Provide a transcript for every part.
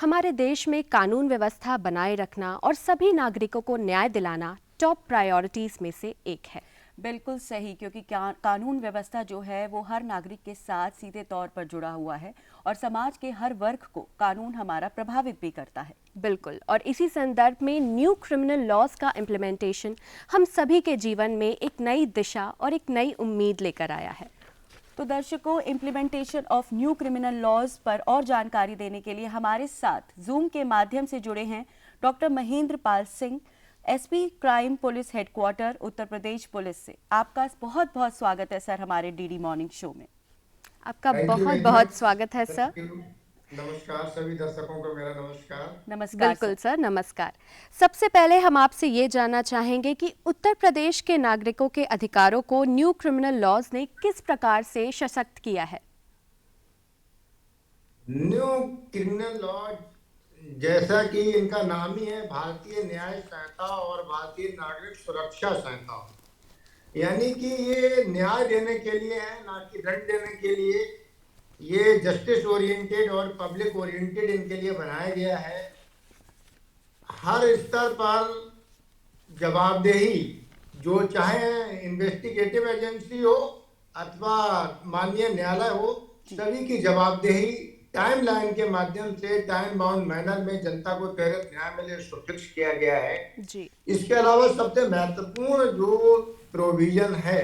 हमारे देश में कानून व्यवस्था बनाए रखना और सभी नागरिकों को न्याय दिलाना टॉप प्रायोरिटीज में से एक है। बिल्कुल सही, क्योंकि कानून व्यवस्था जो है वो हर नागरिक के साथ सीधे तौर पर जुड़ा हुआ है और समाज के हर वर्ग को कानून हमारा प्रभावित भी करता है। बिल्कुल, और इसी संदर्भ में न्यू क्रिमिनल लॉज का इम्प्लीमेंटेशन हम सभी के जीवन में एक नई दिशा और एक नई उम्मीद लेकर आया है। तो दर्शकों, implementation of new criminal laws पर और जानकारी देने के लिए हमारे साथ जूम के माध्यम से जुड़े हैं doctor Mahendra Pal Singh, SP crime police headquarter, Uttar Pradesh police से। आपका बहुत बहुत स्वागत है सर हमारे डीडी मॉर्निंग शो में। आपका बहुत बहुत स्वागत है सर। नमस्कार सभी दर्शकों को मेरा नमस्कार। नमस्कार। बिल्कुल सर, नमस्कार। सबसे पहले हम आपसे ये जानना चाहेंगे कि उत्तर प्रदेश के नागरिकों के अधिकारों को न्यू क्रिमिनल लॉज ने किस प्रकार से सशक्त किया है? न्यू क्रिमिनल लॉ, जैसा कि इनका नाम ही है, भारतीय न्याय संहिता और भारतीय नागरिक सुरक्षा संहिता, यानी कि ये न्याय देने के लिए है, ना कि दंड देने के लिए। ये जस्टिस ओरिएंटेड और पब्लिक ओरिएंटेड इनके लिए बनाया गया है। हर स्तर पर जवाबदेही, जो चाहे इन्वेस्टिगेटिव एजेंसी हो अथवा माननीय न्यायालय हो, सभी की जवाबदेही टाइम लाइन के माध्यम से टाइम बाउंड मैनर में जनता को त्वरित न्याय मिले इसको फिक्स किया गया है जी। इसके अलावा सबसे महत्वपूर्ण जो प्रोविजन है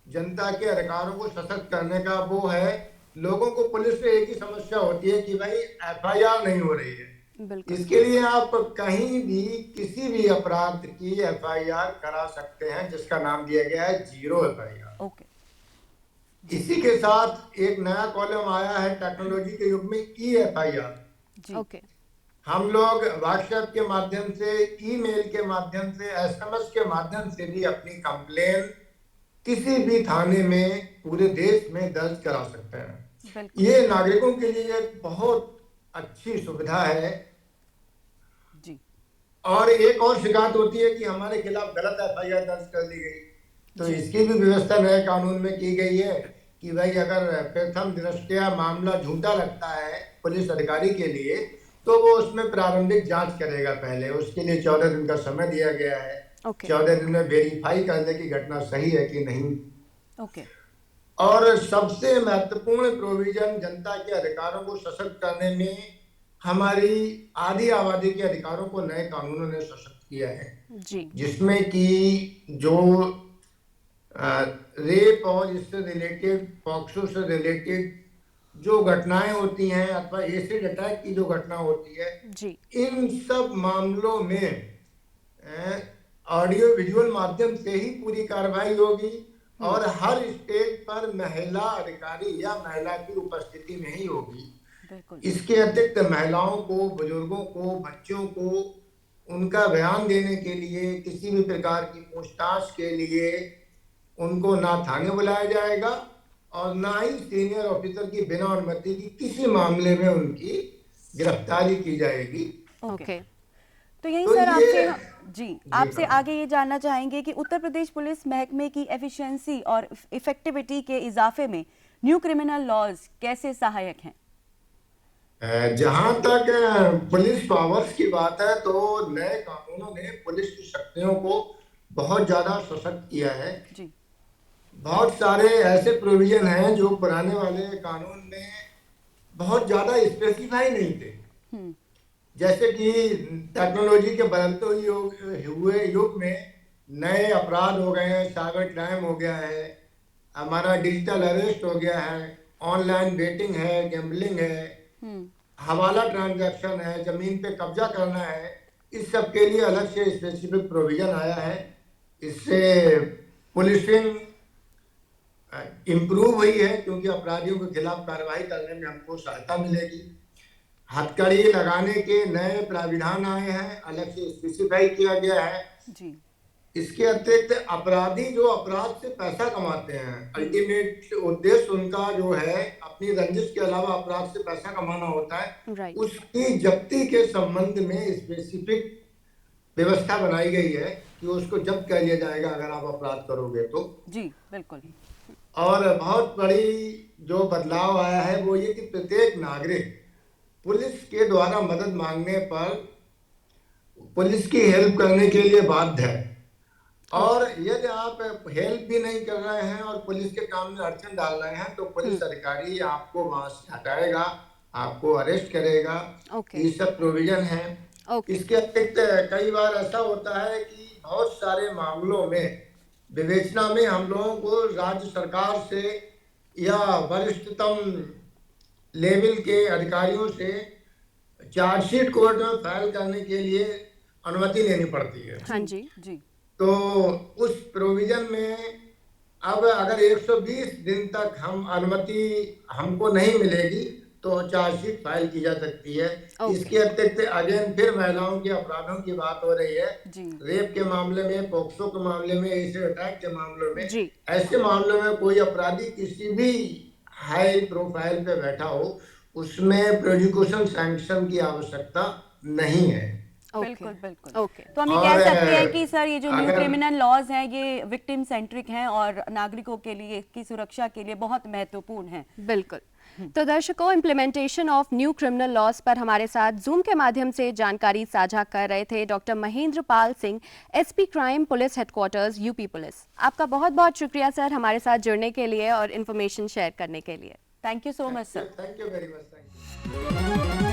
जनता के अधिकारों को सशक्त करने का, वो है लोगों को पुलिस से एक ही समस्या होती है कि भाई एफआईआर नहीं हो रही है। इसके लिए आप कहीं भी किसी भी अपराध की एफआईआर करा सकते हैं, जिसका नाम दिया गया है जीरो एफआईआर। ओके। इसी के साथ एक नया कॉलम आया है टेक्नोलॉजी के युग में, ई एफआईआर। ओके। हम लोग व्हाट्सएप के माध्यम से, ईमेल के माध्यम से, एसएमएस के माध्यम से भी अपनी कंप्लेन किसी भी थाने में पूरे देश में दर्ज करा सकते हैं। ये नागरिकों के लिए एक बहुत अच्छी सुविधा है जी। और एक और शिकायत होती है कि हमारे खिलाफ गलत एफआईआर दर्ज कर दी गई, तो इसकी भी व्यवस्था नए कानून में की गई है कि भाई अगर प्रथम दृष्टया मामला झूठा लगता है पुलिस अधिकारी के लिए, तो वो उसमें प्रारंभिक जांच करेगा। पहले उसके लिए 14 दिन का समय दिया गया है। 14 दिन में वेरीफाई करने की घटना सही है कि नहीं। ओके। और सबसे महत्वपूर्ण प्रोविजन जनता के अधिकारों को सशक्त करने में हमारी आधी आबादी के अधिकारों को नए कानूनों ने सशक्त किया है जी। जिसमें कि जो रेप और इससे रिलेटेड, पॉक्सो से रिलेटेड जो घटनाएं होती हैं अथवा एसिड अटैक की जो घटना होती है जी, इन सब मामलों में ऑडियो विजुअल माध्यम से ही पूरी कार्रवाई होगी और हर स्टेज पर महिला अधिकारी या महिला की उपस्थिति में ही होगी। इसके अतिरिक्त महिलाओं को, बुजुर्गों को, बच्चों को उनका बयान देने के लिए, किसी भी प्रकार की पूछताछ के लिए उनको ना थाने बुलाया जाएगा और ना ही सीनियर ऑफिसर की बिना अनुमति की किसी मामले में उनकी गिरफ्तारी की जाएगी। ओके। तो यही सर आपसे आगे ये जानना चाहेंगे कि उत्तर प्रदेश पुलिस महकमे की एफिशिएंसी और इफेक्टिविटी के इजाफे में न्यू क्रिमिनल लॉज कैसे सहायक हैं? जहां तक पुलिस पावर्स की बात है तो नए कानूनों ने पुलिस की शक्तियों को बहुत ज्यादा सशक्त किया है जी। बहुत सारे ऐसे प्रोविजन हैं जो पुराने वाले कानून में बहुत ज्यादा स्पेसिफाई नहीं थे, जैसे कि टेक्नोलॉजी के बदलते हुए युग में नए अपराध हो गए हैं, साइबर क्राइम हो गया है, हमारा डिजिटल अरेस्ट हो गया है, ऑनलाइन बेटिंग है, गैम्बलिंग है, हवाला ट्रांजैक्शन है, जमीन पे कब्जा करना है। इस सब के लिए अलग से स्पेसिफिक प्रोविजन आया है। इससे पुलिसिंग इम्प्रूव हुई है क्योंकि अपराधियों के खिलाफ कार्रवाई करने में हमको सहायता मिलेगी। हथकड़ी लगाने के नए प्राविधान आए हैं, अलग से स्पेसिफाई किया गया है जी। इसके अतिरिक्त अपराधी जो अपराध से पैसा कमाते हैं, अल्टीमेट उद्देश्य उनका जो है अपनी रंजिश के अलावा अपराध से पैसा कमाना होता है, उसकी जब्ती के संबंध में स्पेसिफिक व्यवस्था बनाई गई है कि उसको जब्त कर लिया जाएगा अगर आप अपराध करोगे तो जी। बिल्कुल। और बहुत बड़ी जो बदलाव आया है वो ये कि प्रत्येक नागरिक पुलिस के द्वारा मदद मांगने पर पुलिस की हेल्प करने के लिए बाध्य है। और यदि आप हेल्प भी नहीं कर रहे हैं और पुलिस के काम में अड़चन डाल रहे हैं तो पुलिस अधिकारी आपको वहां से हटाएगा, आपको अरेस्ट करेगा। ओके। ये सब प्रोविजन है। ओके। इसके अतिरिक्त कई बार ऐसा होता है कि बहुत सारे मामलों में विवेचना में हम लोगों को राज्य सरकार से या वरिष्ठतम लेवल के अधिकारियों से चार्जशीट कोर्ट में फाइल करने के लिए अनुमति लेनी पड़ती है। हाँ जी। जी तो उस प्रोविजन में अब अगर 120 दिन तक हम अनुमति हमको नहीं मिलेगी तो चार्जशीट फाइल की जा सकती है। इसके अतिरिक्त अगेन फिर महिलाओं के अपराधों की बात हो रही है। जी रेप के मामले में, पॉक्सो के मामले में, ऐसे अटैक के मामलों में, जी। ऐसे मामलों में कोई अपराधी किसी भी हाई प्रोफाइल पे बैठा हो, उसमें प्रोसिक्यूशन सैंक्शन की आवश्यकता नहीं है। बिल्कुल बिल्कुल। ओके। तो हम ये और कह सकते हैं कि सर ये जो न्यू अगर- क्रिमिनल लॉज हैं ये विक्टिम सेंट्रिक हैं और नागरिकों के लिए की सुरक्षा के लिए बहुत महत्वपूर्ण हैं। बिल्कुल। तो दर्शकों, implementation of new criminal laws पर हमारे साथ जूम के माध्यम से जानकारी साझा कर रहे थे doctor Mahendra Pal Singh, SP crime police headquarters, UP police. आपका बहुत बहुत शुक्रिया सर हमारे साथ जुड़ने के लिए और इन्फॉर्मेशन शेयर करने के लिए। Thank you so much sir. Thank you very much. Thank you.